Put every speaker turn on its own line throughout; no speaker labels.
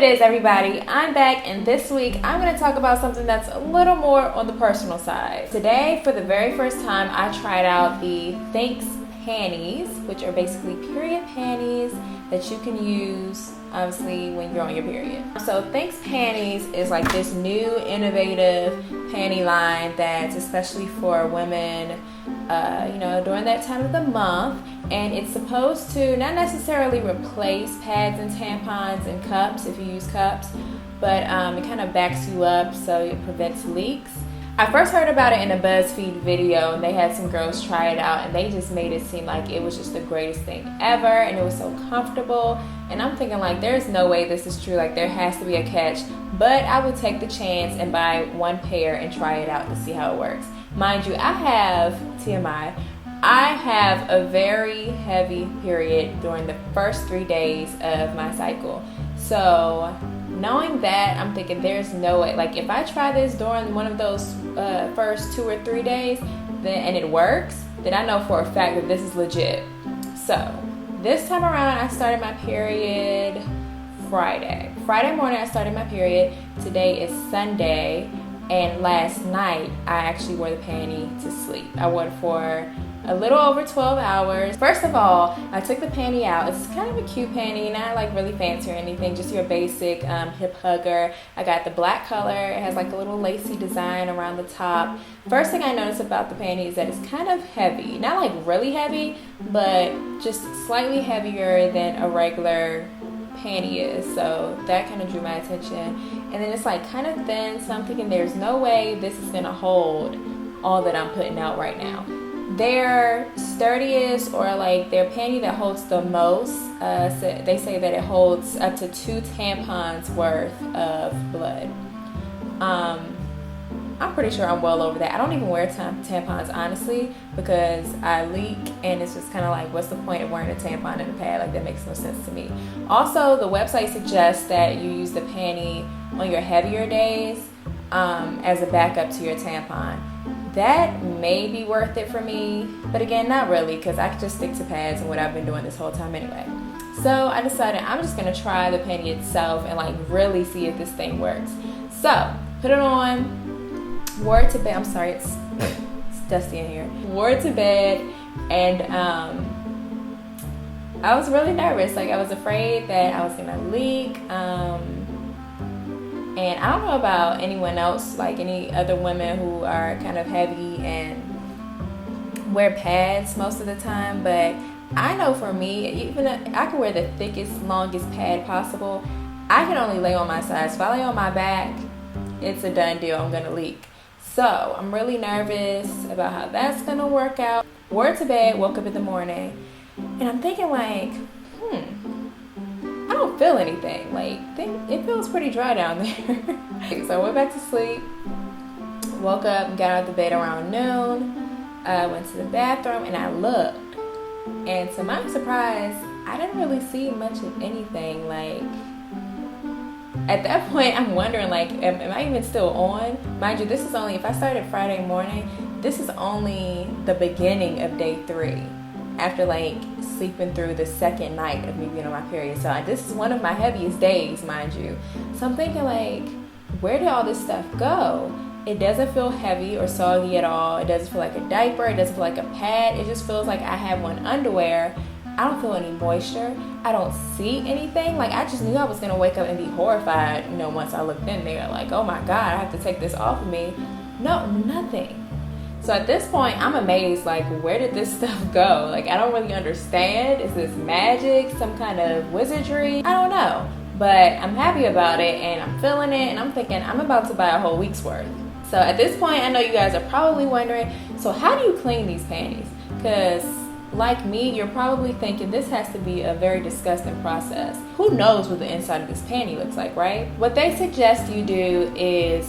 it is, everybody. I'm back, and this week I'm going to talk about something that's a little more on the personal side. Today, for the very first time, I tried out the Thinx panties, which are basically period panties that you can use, obviously, when you're on your period. So Thinx panties is like this new innovative panty line that's especially for women, during that time of the month. And it's supposed to not necessarily replace pads and tampons and cups if you use cups, but it kind of backs you up so it prevents leaks. I first heard about it in a BuzzFeed video, and they had some girls try it out, and they just made it seem like it was just the greatest thing ever, and it was so comfortable. And I'm thinking, like, there's no way this is true, like there has to be a catch. But I would take the chance and buy one pair and try it out to see how it works. Mind you, I have TMI. I have a very heavy period during the first 3 days of my cycle. So knowing that, I'm thinking there's no way, like if I try this during one of those first 2 or 3 days and it works, then I know for a fact that this is legit. So this time around, I started my period Friday morning. I started my period. Today is Sunday, and last night I actually wore the panty to sleep. I wore it for a little over 12 hours. First of all, I took the panty out. It's kind of a cute panty, not like really fancy or anything, just your basic hip hugger. I got the black color. It has like a little lacy design around the top. First thing I noticed about the panty is that it's kind of heavy. Not like really heavy, but just slightly heavier than a regular panty is. So that kind of drew my attention. And then it's like kind of thin, so I'm thinking there's no way this is gonna hold all that I'm putting out right now. Their sturdiest, or like their panty that holds the most, they say that it holds up to 2 tampons worth of blood. I'm pretty sure I'm well over that. I don't even wear tampons, honestly, because I leak, and it's just kind of like, what's the point of wearing a tampon and a pad? Like, that makes no sense to me. Also, the website suggests that you use the panty on your heavier days as a backup to your tampon. That may be worth it for me, but again, not really, because I can just stick to pads and what I've been doing this whole time anyway. So I decided I'm just gonna try the panty itself and like really see if this thing works. So put it on, wore it to bed. I'm sorry, it's dusty in here. Wore it to bed, and I was really nervous. Like, I was afraid that I was gonna leak. And I don't know about anyone else, like any other women who are kind of heavy and wear pads most of the time, but I know for me, even I can wear the thickest, longest pad possible. I can only lay on my side. So if I lay on my back, it's a done deal. I'm gonna leak. So I'm really nervous about how that's gonna work out. Wore it to bed, woke up in the morning, and I'm thinking like, I don't feel anything. Like, it feels pretty dry down there. So I went back to sleep, woke up and got out of the bed around noon. I went to the bathroom and I looked, and to my surprise, I didn't really see much of anything. Like, at that point, I'm wondering, like, am I even still on? Mind you, this is only, if I started Friday morning, this is only the beginning of day 3. After like sleeping through the second night of me being on my period. So this is one of my heaviest days, mind you. So I'm thinking like, where did all this stuff go? It doesn't feel heavy or soggy at all. It doesn't feel like a diaper. It doesn't feel like a pad. It just feels like I have on underwear. I don't feel any moisture. I don't see anything. Like, I just knew I was gonna wake up and be horrified, once I looked in there, like, oh my God, I have to take this off of me. No, nothing. So at this point, I'm amazed, like, where did this stuff go? Like, I don't really understand. Is this magic? Some kind of wizardry? I don't know. But I'm happy about it, and I'm feeling it, and I'm thinking I'm about to buy a whole week's worth. So at this point, I know you guys are probably wondering, so how do you clean these panties? Because like me, you're probably thinking this has to be a very disgusting process. Who knows what the inside of this panty looks like, right? What they suggest you do is,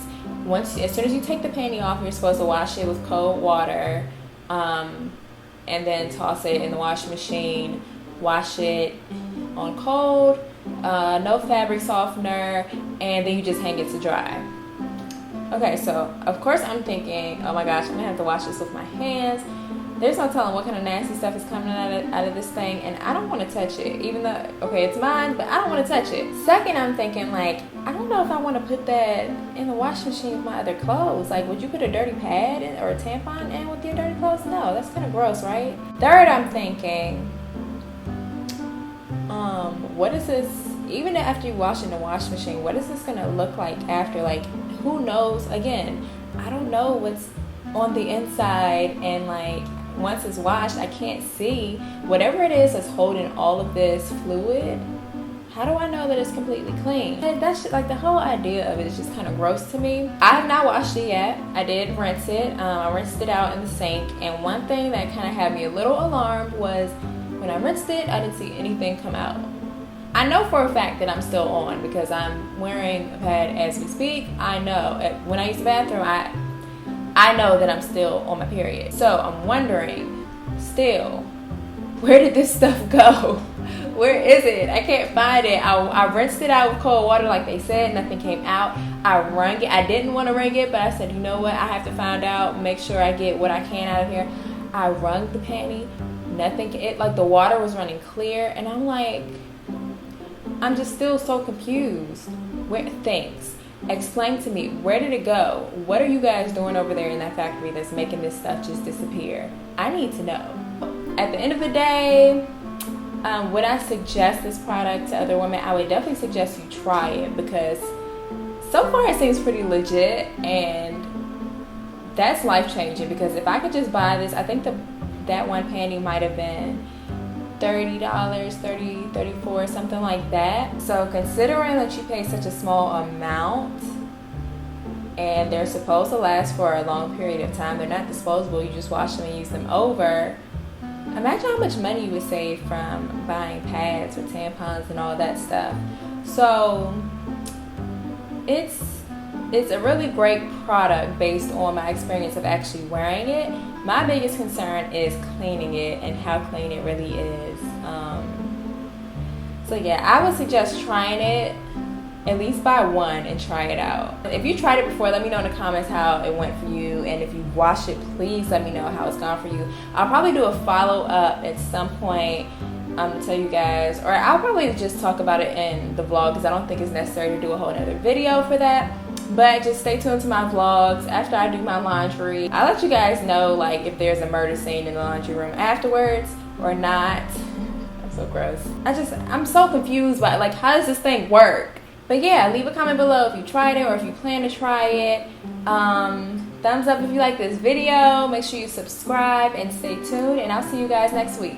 as soon as you take the panty off, you're supposed to wash it with cold water, and then toss it in the washing machine. Wash it on cold, no fabric softener, and then you just hang it to dry. Okay, so of course I'm thinking, oh my gosh, I'm gonna have to wash this with my hands. there's no telling what kind of nasty stuff is coming out of this thing, and I don't want to touch it, even though, okay, it's mine, but I don't want to touch it. Second, I'm thinking, like, I don't know if I want to put that in the washing machine with my other clothes. Like, would you put a dirty pad in, or a tampon in with your dirty clothes? No, that's kind of gross, right? Third, I'm thinking, what is this, even after you wash in the washing machine, what is this going to look like after? Like, who knows? Again, I don't know what's on the inside, and like, once it's washed, I can't see whatever it is that's holding all of this fluid. How do I know that it's completely clean? And that's just, like, the whole idea of it is just kind of gross to me. I have not washed it yet. I did rinse it. I rinsed it out in the sink, and one thing that kind of had me a little alarmed was when I rinsed it, I didn't see anything come out. I know for a fact that I'm still on because I'm wearing a pad as we speak. I know when I use the bathroom, I know that I'm still on my period. So I'm wondering, still, where did this stuff go? Where is it? I can't find it. I rinsed it out with cold water like they said. Nothing came out. I wrung it. I didn't want to wring it, but I said, you know what? I have to find out, make sure I get what I can out of here. I wrung the panty. Nothing. Like, the water was running clear, and I'm like, I'm just still so confused. Thinx. Explain to me, where did it go? What are you guys doing over there in that factory that's making this stuff just disappear? I need to know. At the end of the day, would I suggest this product to other women? I would definitely suggest you try it, because so far it seems pretty legit, and that's life-changing. Because if I could just buy this, I think that one panty might have been $30, $30, $34, something like that. So considering that you pay such a small amount, and they're supposed to last for a long period of time, they're not disposable, you just wash them and use them over. Imagine how much money you would save from buying pads or tampons and all that stuff. So it's a really great product based on my experience of actually wearing it. My biggest concern is cleaning it and how clean it really is. So yeah, I would suggest trying it. At least buy one and try it out. If you tried it before, let me know in the comments how it went for you. And if you washed it, please let me know how it's gone for you. I'll probably do a follow-up at some point to tell you guys. Or I'll probably just talk about it in the vlog, because I don't think it's necessary to do a whole other video for that. But just stay tuned to my vlogs after I do my laundry. I'll let you guys know, like, if there's a murder scene in the laundry room afterwards or not. I'm so gross. I'm so confused by, like, how does this thing work? But yeah, leave a comment below if you tried it or if you plan to try it. Thumbs up if you like this video. Make sure you subscribe and stay tuned. And I'll see you guys next week.